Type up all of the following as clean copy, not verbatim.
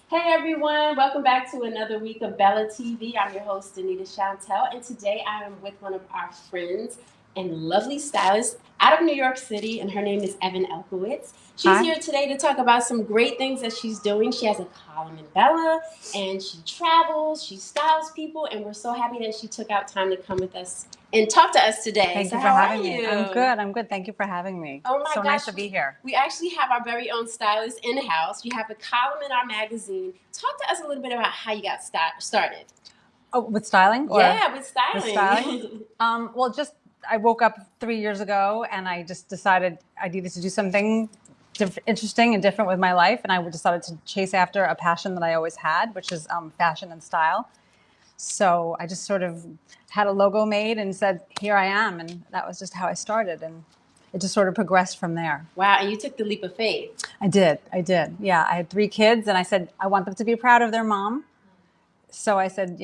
Hey everyone, welcome back to another week of Bella TV. I'm your host, Danita Chantel, and today I am with one of our friends and lovely stylist out of New York City, and her name is Evan Elkowitz. She's Hi. here today to talk about some great things that she's doing. She has a column in Bella, and she travels, she styles people, and we're so happy that she took out time to come with us and talk to us today. Thank So you for how are having me. I'm you? good. I'm good. Thank you for having me. Oh my So gosh, nice to be here. we actually have our very own stylist in house. You have a column in our magazine. Talk to us a little bit about how you got started. Oh, with styling or Yeah, with with styling. styling? Well, just I woke up 3 years ago and I just decided I needed to do something interesting and different with my life, and I decided to chase after a passion that I always had, which is fashion and style. So I just sort of had a logo made and said, "Here I am," and that was just how I started, and it just sort of progressed from there. Wow, and you took the leap of faith. I did. I did. Yeah, I had 3 kids, and I said I want them to be proud of their mom. So I said,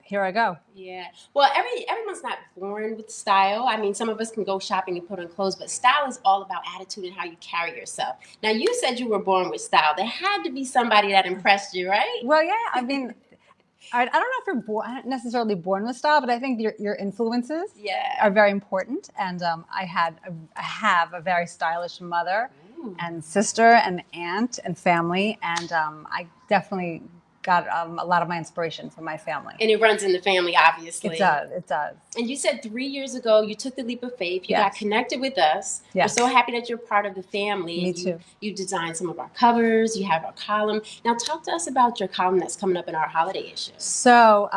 here I go. Yeah. Well, everyone's not born with style. I mean, some of us can go shopping and put on clothes, but style is all about attitude and how you carry yourself. Now, you said you were born with style. There had to be somebody that impressed you, right? Well, yeah. I mean, I don't know if you're necessarily born with style, but I think your influences Yeah. are very important. And I have a very stylish mother and sister and aunt and family, and I definitely got a lot of my inspiration from my family. And it runs in the family, obviously. It does. It does. And you said 3 years ago you took the leap of faith. You got Yes. connected with us. Yes. We're so happy that you're part of the family. Me And too. You designed some of our covers. You have our column. Now talk to us about your column that's coming up in our holiday issue. So,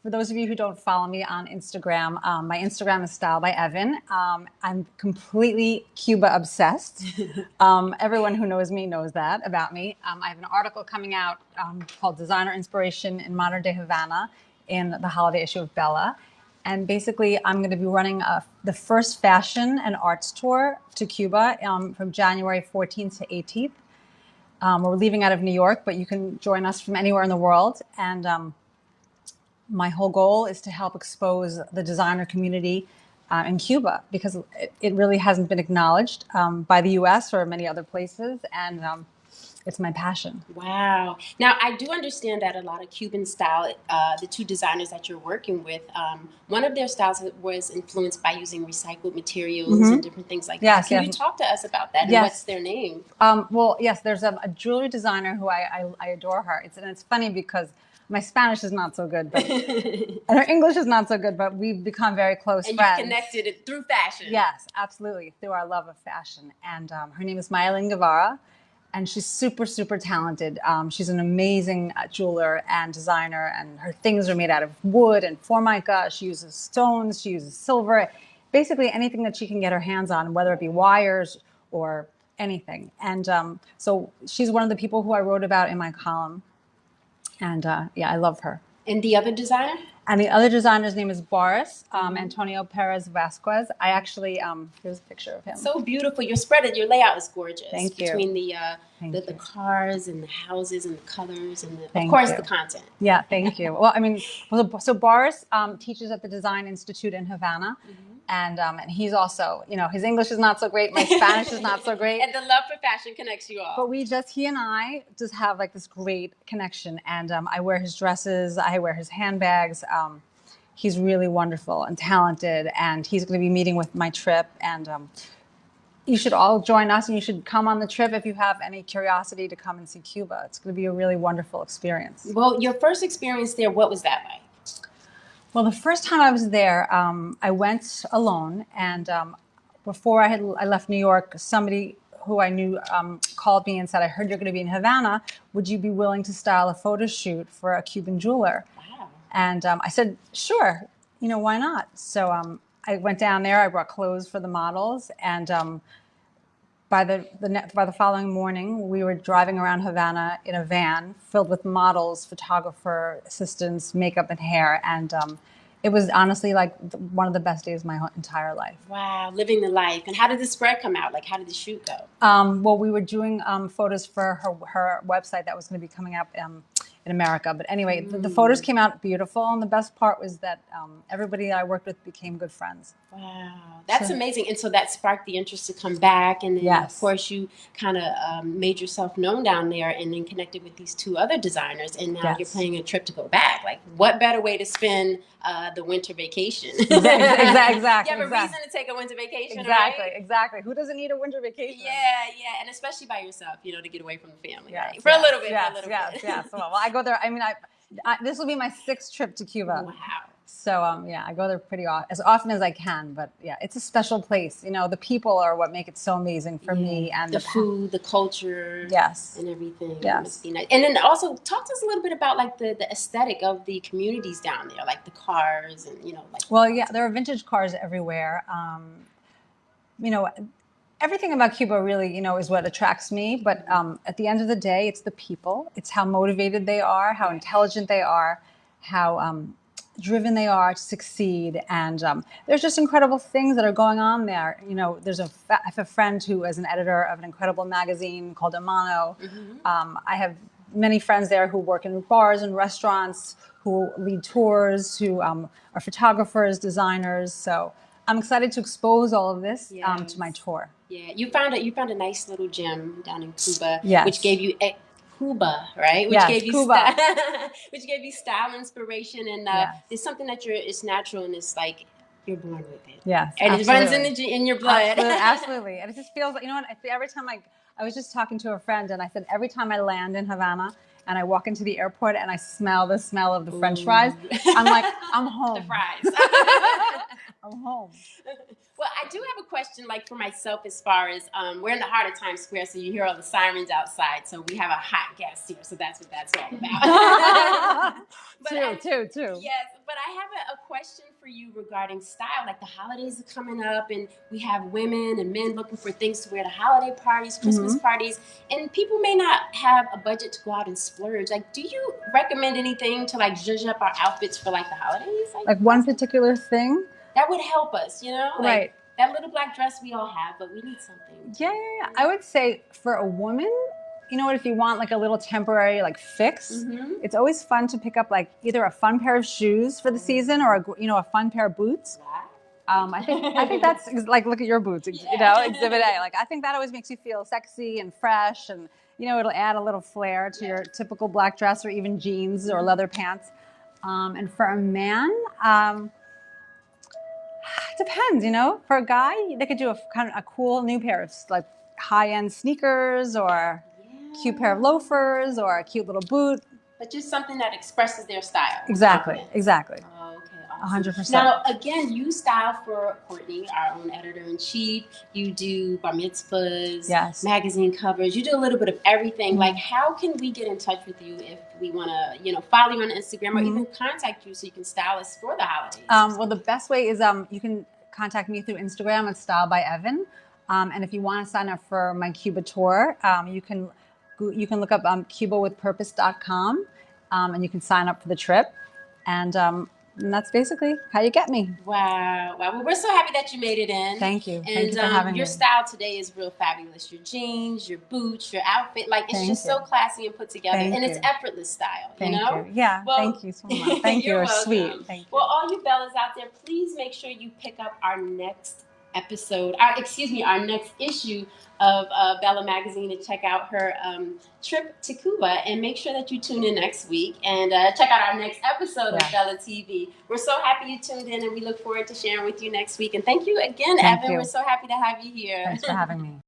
for those of you who don't follow me on Instagram, my Instagram is Style by Evan. I'm completely Cuba obsessed. Everyone who knows me knows that about me. I have an article coming out called Designer Inspiration in Modern Day Havana in the holiday issue of Bella. And basically, I'm going to be running the first fashion and arts tour to Cuba from January 14th to 18th. We're leaving out of New York, but you can join us from anywhere in the world. And my whole goal is to help expose the designer community in Cuba, because it really hasn't been acknowledged by the U.S. or many other places, and it's my passion. Wow. Now, I do understand that a lot of Cuban style, the two designers that you're working with, one of their styles was influenced by using recycled materials and different things like Yes, that. Can yes. you talk to us about that? And Yes. what's their name? Well, yes, there's a jewelry designer who I adore her. It's funny because my Spanish is not so good, and her English is not so good, but we've become very close And friends. you've connected it through fashion. Yes, absolutely, through our love of fashion. And her name is Mayalin Guevara, and she's super, super talented. She's an amazing jeweler and designer, and her things are made out of wood and formica. She uses stones, she uses silver, basically anything that she can get her hands on, whether it be wires or anything. And so she's one of the people who I wrote about in my column. And yeah, I love her. And the other designer? And the other designer's name is Boris Antonio Perez Vasquez. I actually here's a picture of him. So beautiful. Your spread, your layout is gorgeous. Thank you. Between the cars and the houses and the colors and of course the content. Yeah, thank you. Well, I mean, so Boris teaches at the Design Institute in Havana. And he's also, his English is not so great. My Spanish is not so great. And the love for fashion connects you all. But he and I just have like this great connection. And I wear his dresses. I wear his handbags. He's really wonderful and talented. And he's going to be meeting with my trip. And you should all join us, and you should come on the trip if you have any curiosity to come and see Cuba. It's going to be a really wonderful experience. Well, your first experience there, what was that like? Well, the first time I was there, I went alone, and before I left New York, somebody who I knew called me and said, "I heard you're going to be in Havana. Would you be willing to style a photo shoot for a Cuban jeweler?" Wow. And I said, "Sure. Why not?" So I went down there. I brought clothes for the models, and by the following morning, we were driving around Havana in a van filled with models, photographer, assistants, makeup, and hair, and it was honestly like one of the best days of my entire life. Wow, living the life. And how did the spread come out? Like, how did the shoot go? Well, we were doing photos for her website that was going to be coming up in America. But anyway, the photos came out beautiful, and the best part was that everybody that I worked with became good friends. Wow, that's amazing. And so that sparked the interest to come back, and then of course you kind of made yourself known down there, and then connected with these two other designers, and now you're planning a trip to go back. Like, what better way to spend the winter vacation? Exactly. You have a reason to take a winter vacation, exactly, right? Exactly. Who doesn't need a winter vacation? Yeah, and especially by yourself, you know, to get away from the family, right? For a little bit. Yes. Well, I go there. I mean, this will be my 6th trip to Cuba. Wow. So I go there as often as I can. But yeah, it's a special place. You know, the people are what make it so amazing for me, and the food, the culture, and everything. Yes. Be nice. And then also talk to us a little bit about like the aesthetic of the communities down there, like the cars and like. Well, yeah, there are vintage cars everywhere. You know, everything about Cuba really, is what attracts me. But at the end of the day, it's the people. It's how motivated they are, how intelligent they are, how driven they are to succeed. And there's just incredible things that are going on there. You know, I have a friend who is an editor of an incredible magazine called Hermano. I have many friends there who work in bars and restaurants, who lead tours, who are photographers, designers. So I'm excited to expose all of this to my tour. Yeah, you found a nice little gem down in Cuba, yes. which gave you Cuba, right? Which gave you Cuba. Which gave you style inspiration, and it's something that it's natural, and it's like you're born with it. Yes, and absolutely. It runs in your blood. Absolutely. And it just feels like, you know what? Every time I was just talking to a friend, and I said every time I land in Havana and I walk into the airport and I smell the smell of the French fries, I'm like, I'm home. The fries. I'm home. Well, I do have a question, like for myself, as far as we're in the heart of Times Square, so you hear all the sirens outside. So we have a hot guest here, so that's what that's all about. True. Yes, but I have a question for you regarding style. Like the holidays are coming up, and we have women and men looking for things to wear to holiday parties, Christmas parties, and people may not have a budget to go out and splurge. Like, do you recommend anything to like zhuzh up our outfits for like the holidays? Like one particular thing? That would help us, like, right. That little black dress we all have, but we need something. Yeah. I would say for a woman, you know what, if you want like a little temporary like fix, it's always fun to pick up like either a fun pair of shoes for the season or a fun pair of boots. I think that's like, look at your boots, Exhibit A. Like, I think that always makes you feel sexy and fresh, and it'll add a little flair to your typical black dress or even jeans or leather pants. And for a man, it depends, For a guy, they could do a cool new pair of like high-end sneakers or a cute pair of loafers or a cute little boot. But just something that expresses their style. Exactly. Oh, okay. Awesome. 100%. Now, again, you style for Courtney, our own editor-in-chief. You do bar mitzvahs, magazine covers. You do a little bit of everything. Like, how can we get in touch with you if we want to, follow you on Instagram or even contact you so you can style us for the holidays? Well, the best way is you can contact me through Instagram at Style by Evan. And if you want to sign up for my Cuba tour, you can look up cubawithpurpose.com, and you can sign up for the trip. And that's basically how you get me. Wow. Well, we're so happy that you made it in. Thank you. And Thank you for having me. Your style today is real fabulous. Your jeans, your boots, your outfit, like it's just so classy and put together. And it's effortless style, Thank you. Yeah, well, thank you so much. Thank you. You're sweet. Thank you. Well, all you Bellas out there, please make sure you pick up our next our next issue of Bella Magazine and check out her trip to Cuba, and make sure that you tune in next week and check out our next episode of Bella TV. We're so happy you tuned in, and we look forward to sharing with you next week. And thank you again, Evan. We're so happy to have you here. Thanks for having me.